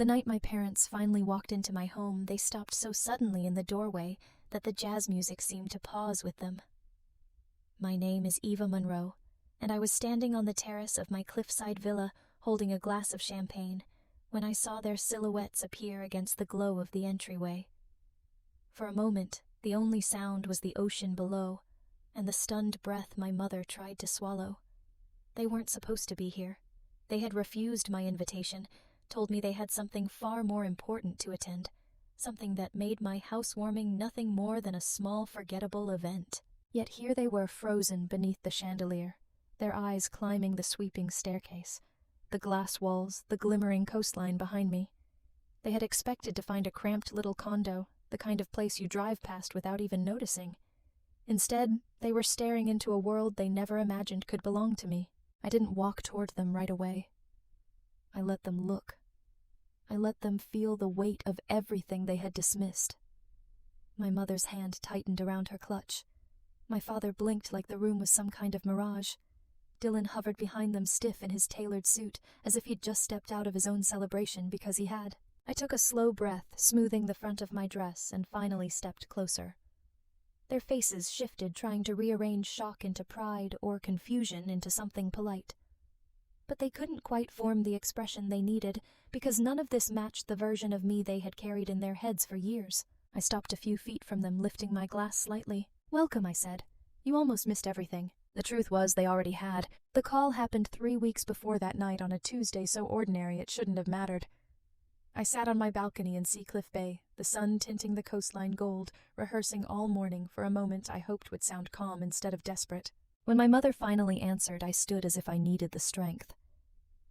The night my parents finally walked into my home, they stopped so suddenly in the doorway that the jazz music seemed to pause with them. My name is Eva Monroe, and I was standing on the terrace of my cliffside villa holding a glass of champagne when I saw their silhouettes appear against the glow of the entryway. For a moment, the only sound was the ocean below and the stunned breath my mother tried to swallow. They weren't supposed to be here. They had refused my invitation, told me they had something far more important to attend, something that made my housewarming nothing more than a small, forgettable event. Yet here they were, frozen beneath the chandelier, their eyes climbing the sweeping staircase, the glass walls, the glimmering coastline behind me. They had expected to find a cramped little condo, the kind of place you drive past without even noticing. Instead, they were staring into a world they never imagined could belong to me. I didn't walk toward them right away. I let them look. I let them feel the weight of everything they had dismissed. My mother's hand tightened around her clutch. My father blinked like the room was some kind of mirage. Dylan hovered behind them, stiff in his tailored suit, as if he'd just stepped out of his own celebration because he had. I took a slow breath, smoothing the front of my dress, and finally stepped closer. Their faces shifted, trying to rearrange shock into pride or confusion into something polite. But they couldn't quite form the expression they needed, because none of this matched the version of me they had carried in their heads for years. I stopped a few feet from them, lifting my glass slightly. "Welcome," I said. "You almost missed everything." The truth was they already had. The call happened 3 weeks before that night on a Tuesday so ordinary it shouldn't have mattered. I sat on my balcony in Seacliff Bay, the sun tinting the coastline gold, rehearsing all morning for a moment I hoped would sound calm instead of desperate. When my mother finally answered, I stood as if I needed the strength.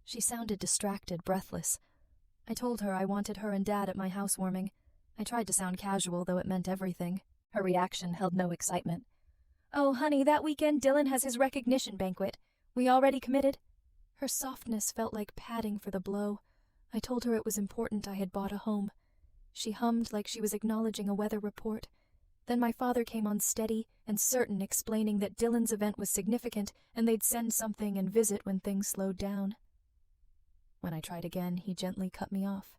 She sounded distracted, breathless. I told her I wanted her and Dad at my housewarming. I tried to sound casual, though it meant everything. Her reaction held no excitement. "Oh, honey, that weekend Dylan has his recognition banquet. We already committed?" Her softness felt like padding for the blow. I told her it was important I had bought a home. She hummed like she was acknowledging a weather report. Then my father came on steady and certain, explaining that Dylan's event was significant and they'd send something and visit when things slowed down. When I tried again, he gently cut me off.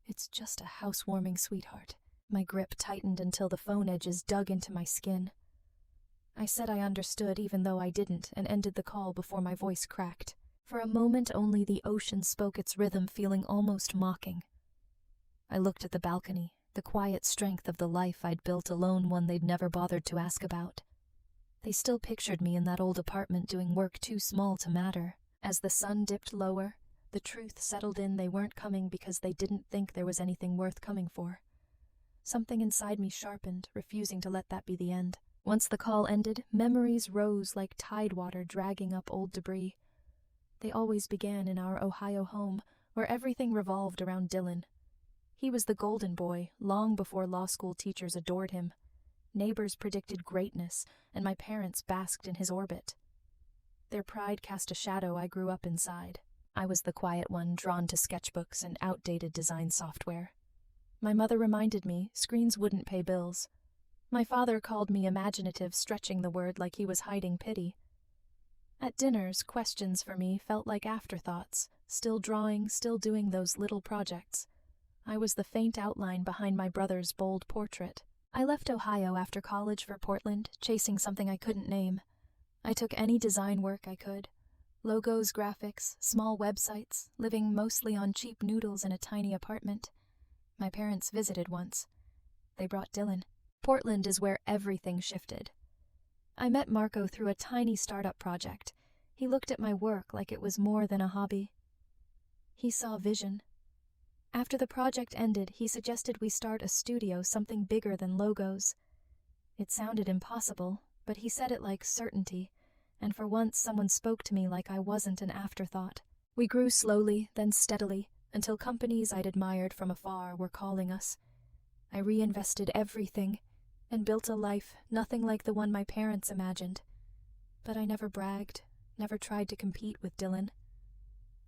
"It's just a housewarming, sweetheart." My grip tightened until the phone edges dug into my skin. I said I understood, even though I didn't, and ended the call before my voice cracked. For a moment only the ocean spoke its rhythm, feeling almost mocking. I looked at the balcony, the quiet strength of the life I'd built alone, one they'd never bothered to ask about. They still pictured me in that old apartment doing work too small to matter. As the sun dipped lower, the truth settled in. They weren't coming because they didn't think there was anything worth coming for. Something inside me sharpened, refusing to let that be the end. Once the call ended, memories rose like tidewater dragging up old debris. They always began in our Ohio home, where everything revolved around Dylan. He was the golden boy, long before law school teachers adored him. Neighbors predicted greatness, and my parents basked in his orbit. Their pride cast a shadow I grew up inside. I was the quiet one, drawn to sketchbooks and outdated design software. My mother reminded me screens wouldn't pay bills. My father called me imaginative, stretching the word like he was hiding pity. At dinners, questions for me felt like afterthoughts, still drawing, still doing those little projects. I was the faint outline behind my brother's bold portrait. I left Ohio after college for Portland, chasing something I couldn't name. I took any design work I could. Logos, graphics, small websites, living mostly on cheap noodles in a tiny apartment. My parents visited once. They brought Dylan. Portland is where everything shifted. I met Marco through a tiny startup project. He looked at my work like it was more than a hobby. He saw vision. After the project ended, he suggested we start a studio, something bigger than logos. It sounded impossible, but he said it like certainty, and for once someone spoke to me like I wasn't an afterthought. We grew slowly, then steadily, until companies I'd admired from afar were calling us. I reinvested everything and built a life nothing like the one my parents imagined. But I never bragged, never tried to compete with Dylan.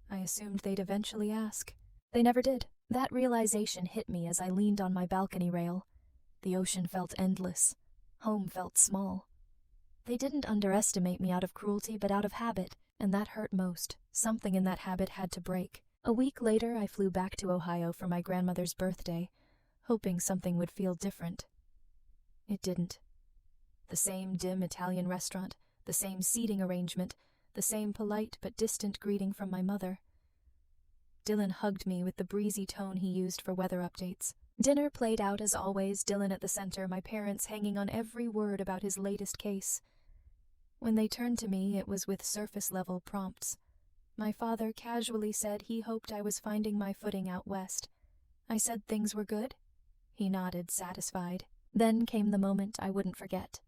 I assumed they'd eventually ask. They never did. That realization hit me as I leaned on my balcony rail. The ocean felt endless. Home felt small. They didn't underestimate me out of cruelty, but out of habit, and that hurt most. Something in that habit had to break. A week later, I flew back to Ohio for my grandmother's birthday, hoping something would feel different. It didn't. The same dim Italian restaurant, the same seating arrangement, the same polite but distant greeting from my mother. Dylan hugged me with the breezy tone he used for weather updates. Dinner played out as always, Dylan at the center, my parents hanging on every word about his latest case. When they turned to me, it was with surface-level prompts. My father casually said he hoped I was finding my footing out west. I said things were good. He nodded, satisfied. Then came the moment I wouldn't forget.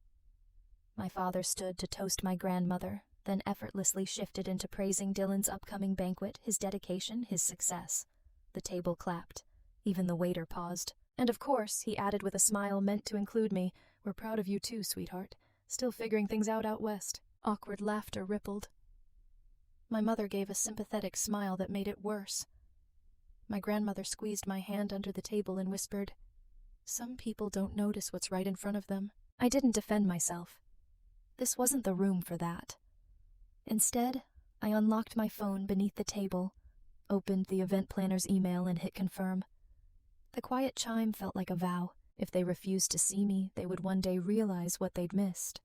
My father stood to toast my grandmother, then effortlessly shifted into praising Dylan's upcoming banquet, his dedication, his success. The table clapped. Even the waiter paused. And of course, he added with a smile meant to include me, "We're proud of you too, sweetheart. Still figuring things out west." Awkward laughter rippled. My mother gave a sympathetic smile that made it worse. My grandmother squeezed my hand under the table and whispered, "Some people don't notice what's right in front of them." I didn't defend myself. This wasn't the room for that. Instead, I unlocked my phone beneath the table, opened the event planner's email, and hit confirm. The quiet chime felt like a vow. If they refused to see me, they would one day realize what they'd missed.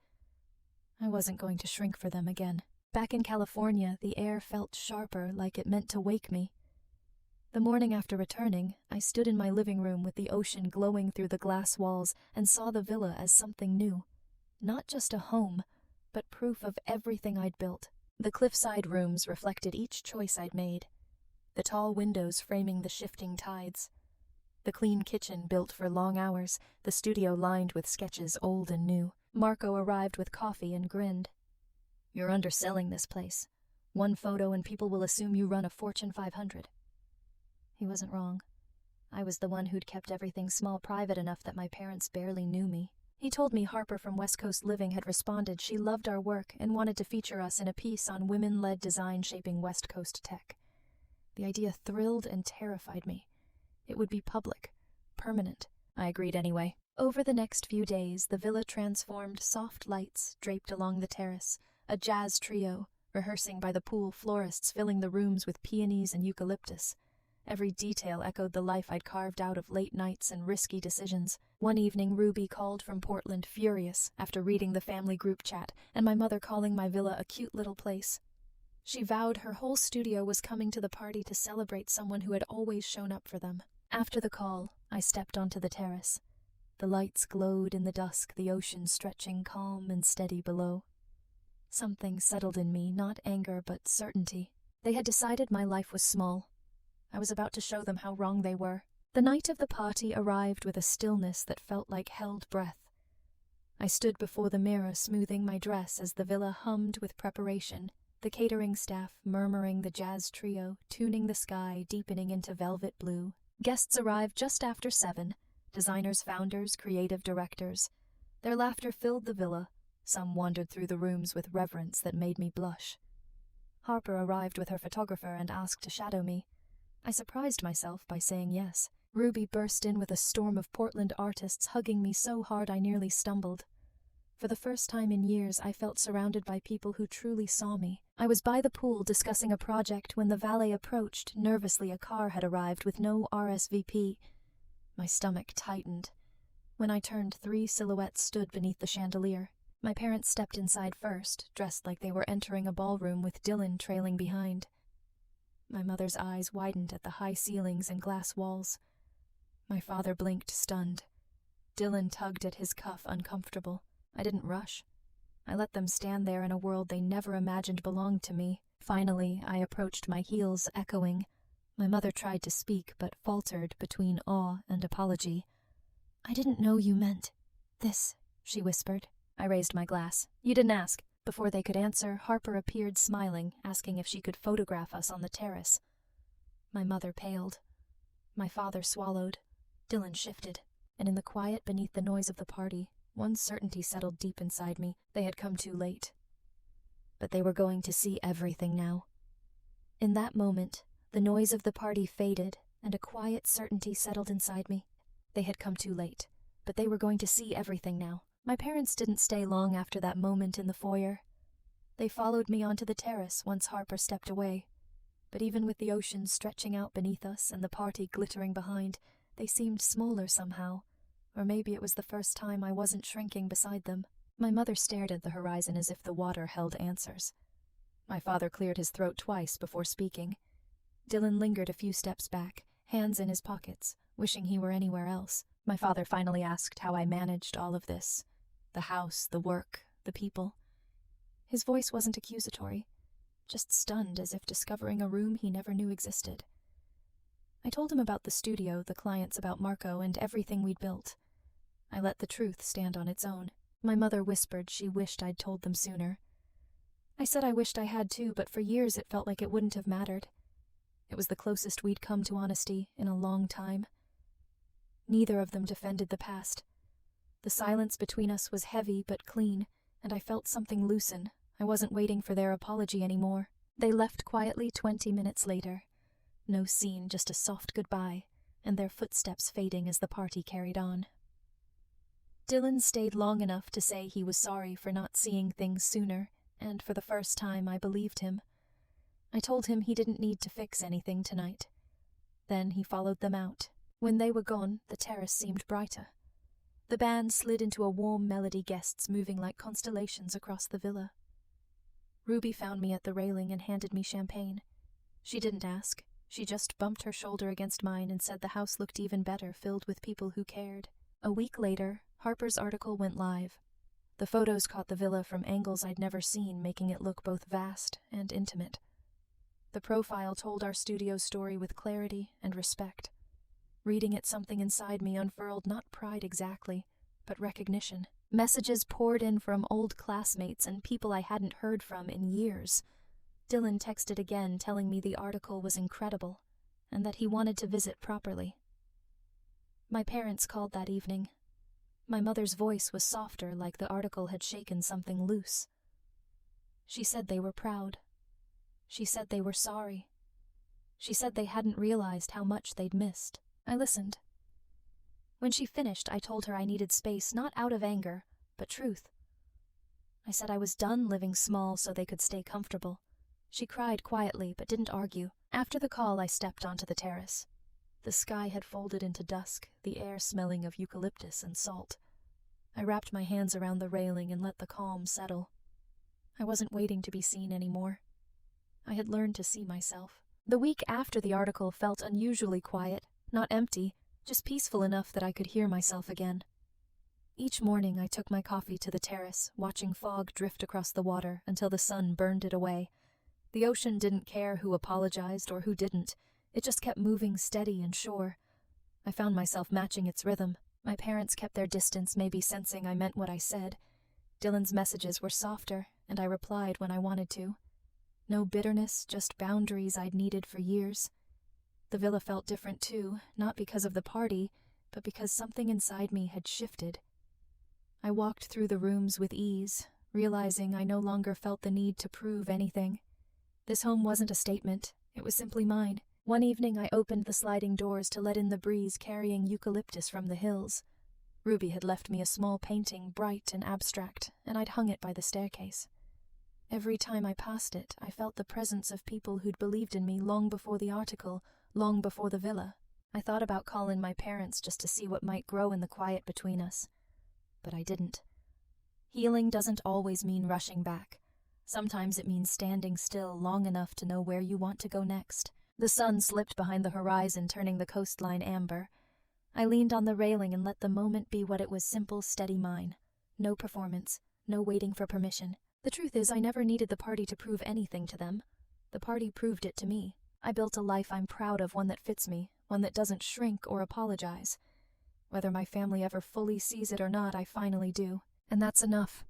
I wasn't going to shrink for them again. Back in California, the air felt sharper, like it meant to wake me. The morning after returning, I stood in my living room with the ocean glowing through the glass walls and saw the villa as something new. Not just a home, but proof of everything I'd built. The cliffside rooms reflected each choice I'd made. The tall windows framing the shifting tides. The clean kitchen built for long hours, the studio lined with sketches old and new. Marco arrived with coffee and grinned. "You're underselling this place. One photo and people will assume you run a Fortune 500. He wasn't wrong. I was the one who'd kept everything small private enough that my parents barely knew me. He told me Harper from West Coast Living had responded she loved our work and wanted to feature us in a piece on women-led design shaping West Coast tech. The idea thrilled and terrified me. It would be public, permanent. I agreed anyway. Over the next few days, the villa transformed, soft lights draped along the terrace, a jazz trio, rehearsing by the pool, florists filling the rooms with peonies and eucalyptus. Every detail echoed the life I'd carved out of late nights and risky decisions. One evening, Ruby called from Portland, furious, after reading the family group chat, and my mother calling my villa a cute little place. She vowed her whole studio was coming to the party to celebrate someone who had always shown up for them. After the call, I stepped onto the terrace. The lights glowed in the dusk, the ocean stretching calm and steady below. Something settled in me, not anger but certainty. They had decided my life was small. I was about to show them how wrong they were. The night of the party arrived with a stillness that felt like held breath. I stood before the mirror, smoothing my dress as the villa hummed with preparation, the catering staff murmuring the jazz trio, tuning the sky, deepening into velvet blue. Guests arrived just after 7, designers, founders, creative directors. Their laughter filled the villa. Some wandered through the rooms with reverence that made me blush. Harper arrived with her photographer and asked to shadow me. I surprised myself by saying yes. Ruby burst in with a storm of Portland artists hugging me so hard I nearly stumbled. For the first time in years, I felt surrounded by people who truly saw me. I was by the pool discussing a project when the valet approached. Nervously, a car had arrived with no RSVP. My stomach tightened. When I turned, 3 silhouettes stood beneath the chandelier. My parents stepped inside first, dressed like they were entering a ballroom with Dylan trailing behind. My mother's eyes widened at the high ceilings and glass walls. My father blinked, stunned. Dylan tugged at his cuff, uncomfortable. I didn't rush. I let them stand there in a world they never imagined belonged to me. Finally, I approached, my heels echoing. My mother tried to speak, but faltered between awe and apology. "I didn't know you meant this," she whispered. I raised my glass. "You didn't ask." Before they could answer, Harper appeared smiling, asking if she could photograph us on the terrace. My mother paled. My father swallowed. Dylan shifted. And in the quiet beneath the noise of the party, one certainty settled deep inside me. They had come too late. But they were going to see everything now. In that moment, the noise of the party faded, and a quiet certainty settled inside me. They had come too late, but they were going to see everything now. My parents didn't stay long after that moment in the foyer. They followed me onto the terrace once Harper stepped away. but even with the ocean stretching out beneath us and the party glittering behind, they seemed smaller somehow. Or maybe it was the first time I wasn't shrinking beside them. My mother stared at the horizon as if the water held answers. My father cleared his throat twice before speaking. Dylan lingered a few steps back, hands in his pockets, wishing he were anywhere else. My father finally asked how I managed all of this. The house, the work, the people. His voice wasn't accusatory, just stunned as if discovering a room he never knew existed. I told him about the studio, the clients, about Marco, and everything we'd built. I let the truth stand on its own. My mother whispered she wished I'd told them sooner. I said I wished I had too, but for years it felt like it wouldn't have mattered. It was the closest we'd come to honesty in a long time. Neither of them defended the past. The silence between us was heavy but clean, and I felt something loosen. I wasn't waiting for their apology anymore. They left quietly 20 minutes later. No scene, just a soft goodbye, and their footsteps fading as the party carried on. Dylan stayed long enough to say he was sorry for not seeing things sooner, and for the first time I believed him. I told him he didn't need to fix anything tonight. Then he followed them out. When they were gone, the terrace seemed brighter. The band slid into a warm melody, guests moving like constellations across the villa. Ruby found me at the railing and handed me champagne. She didn't ask. She just bumped her shoulder against mine and said the house looked even better, filled with people who cared. A week later, Harper's article went live. The photos caught the villa from angles I'd never seen, making it look both vast and intimate. The profile told our studio's story with clarity and respect. Reading it, something inside me unfurled, not pride exactly, but recognition. Messages poured in from old classmates and people I hadn't heard from in years. Dylan texted again, telling me the article was incredible, and that he wanted to visit properly. My parents called that evening. My mother's voice was softer, like the article had shaken something loose. She said they were proud. She said they were sorry. She said they hadn't realized how much they'd missed. I listened. When she finished, I told her I needed space, not out of anger, but truth. I said I was done living small so they could stay comfortable. She cried quietly, but didn't argue. After the call, I stepped onto the terrace. The sky had folded into dusk, the air smelling of eucalyptus and salt. I wrapped my hands around the railing and let the calm settle. I wasn't waiting to be seen anymore. I had learned to see myself. The week after the article felt unusually quiet, not empty, just peaceful enough that I could hear myself again. Each morning I took my coffee to the terrace, watching fog drift across the water until the sun burned it away. The ocean didn't care who apologized or who didn't. It just kept moving steady and sure. I found myself matching its rhythm. My parents kept their distance, maybe sensing I meant what I said. Dylan's messages were softer, and I replied when I wanted to. No bitterness, just boundaries I'd needed for years. The villa felt different too, not because of the party, but because something inside me had shifted. I walked through the rooms with ease, realizing I no longer felt the need to prove anything. This home wasn't a statement, it was simply mine. One evening I opened the sliding doors to let in the breeze, carrying eucalyptus from the hills. Ruby had left me a small painting, bright and abstract, and I'd hung it by the staircase. Every time I passed it, I felt the presence of people who'd believed in me long before the article, long before the villa. I thought about calling my parents just to see what might grow in the quiet between us. But I didn't. Healing doesn't always mean rushing back. Sometimes it means standing still long enough to know where you want to go next. The sun slipped behind the horizon, turning the coastline amber. I leaned on the railing and let the moment be what it was, simple, steady mine. No performance, no waiting for permission. The truth is, I never needed the party to prove anything to them. The party proved it to me. I built a life I'm proud of, one that fits me, one that doesn't shrink or apologize. Whether my family ever fully sees it or not, I finally do. And that's enough.